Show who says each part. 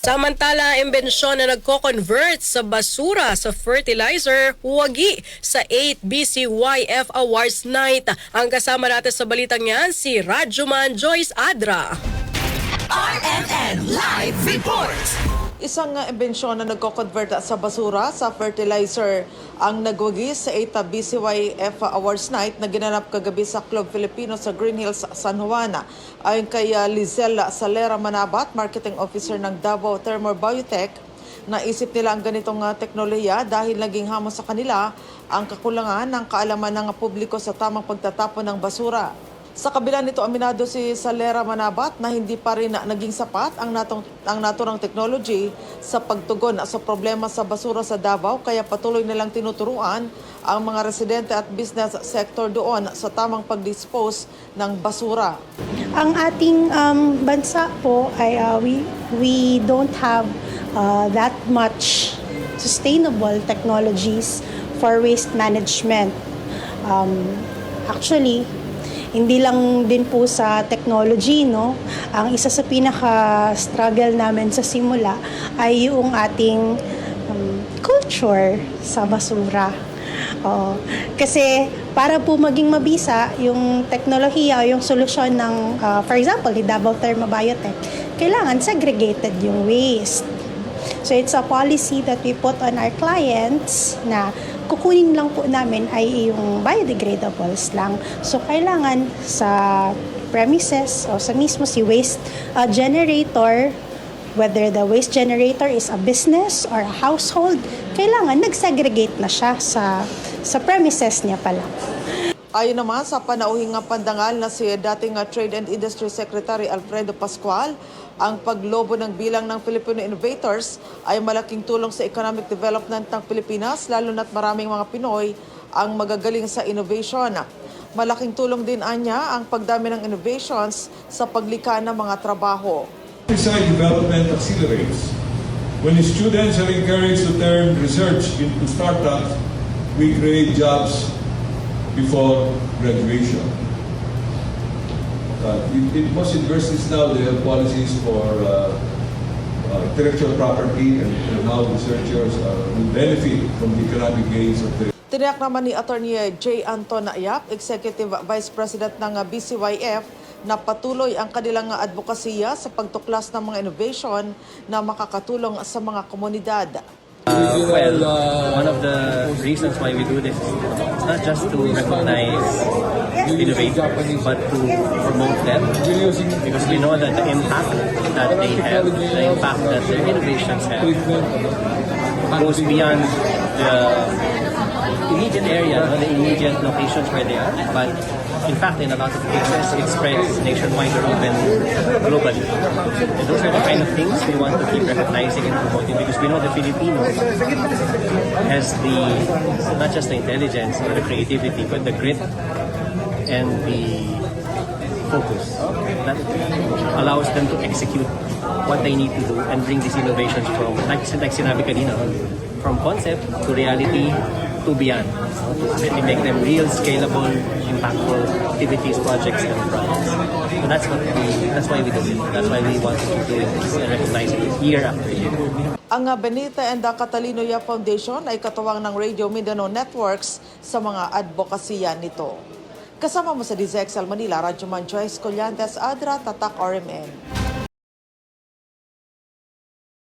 Speaker 1: Samantala, ang imbensyon na nagko-convert sa basura sa fertilizer, huwagi sa 8 BCYF Awards Night. Ang kasama natin sa balitang yan, si Rajuman Joyce Adra.
Speaker 2: RMN Live Report!
Speaker 3: Isang imbensyon na nagko-convert sa basura sa fertilizer ang nagwagi sa 8 BCYF Awards Night na ginanap kagabi sa Club Filipino sa Green Hills, San Juan. Ayon kay Lizelle Salera Manabat, Marketing Officer ng Davao Thermo Biotech, naisip nila ang ganitong teknolohiya dahil naging hamon sa kanila ang kakulangan ng kaalaman ng publiko sa tamang pagtatapon ng basura. Sa kabila nito, aminado si Salera Manabat na hindi pa rin naging sapat ang naturang technology sa pagtugon sa problema sa basura sa Davao, kaya patuloy nilang tinuturuan ang mga residente at business sector doon sa tamang pag-dispose ng basura.
Speaker 4: Ang ating bansa po ay we don't have that much sustainable technologies for waste management. Actually, hindi lang din po sa technology, no? Ang isa sa pinaka-struggle namin sa simula ay yung ating culture sa basura. Kasi para po maging mabisa yung teknolohiya o yung solusyon ng, for example, ni Davao Thermo Biotech, kailangan segregated yung waste. So it's a policy that we put on our clients na kukunin lang po namin ay yung biodegradables lang. So kailangan sa premises o sa mismo si waste generator, whether the waste generator is a business or a household, kailangan nag-segregate na siya sa premises niya pala.
Speaker 3: Ayon naman sa panauhing pandangal na si dating Trade and Industry Secretary Alfredo Pascual, ang paglobo ng bilang ng Filipino innovators ay malaking tulong sa economic development ng Pilipinas, lalo na't maraming mga Pinoy ang magagaling sa innovation. Malaking tulong din anya ang pagdami ng innovations sa paglikha ng mga trabaho.
Speaker 5: Side development accelerates. When the students are encouraged to turn research into startups, we create jobs before graduation. In most universities now, they have policies for intellectual property and how researchers will benefit from the economic gains of their.
Speaker 3: Tiniyak naman ni Attorney J. Anton Ayap, Executive Vice President ng BCYF, na patuloy ang kanilang advokasya sa pagtuklas ng mga innovation na makakatulong sa mga komunidad.
Speaker 6: One of the reasons why we do this is not just to recognize innovators, but to promote them, because we know that the impact that they have, the impact that their innovations have, goes beyond the immediate area, the immediate locations where they are, but in fact, in a lot of cases, it spreads nationwide or even globally. And those are the kind of things we want to keep recognizing and promoting, because we know the Filipinos has not just the intelligence or the creativity, but the grit and the focus that allows them to execute what they need to do and bring these innovations from, like sinabi kanina, from concept to reality to beyond, to really make them real, scalable, impactful activities, projects, and products. So that's why we do it. That's why we want to keep doing this and recognizing it year after year.
Speaker 3: Ang Benita and Catalino Ya Foundation ay katuwang ng Radio Mindanao Networks sa mga advokasya nito. Kasama mo sa DZXL Manila, Rajuman Joyce Collantes Adra, Tatak RMN.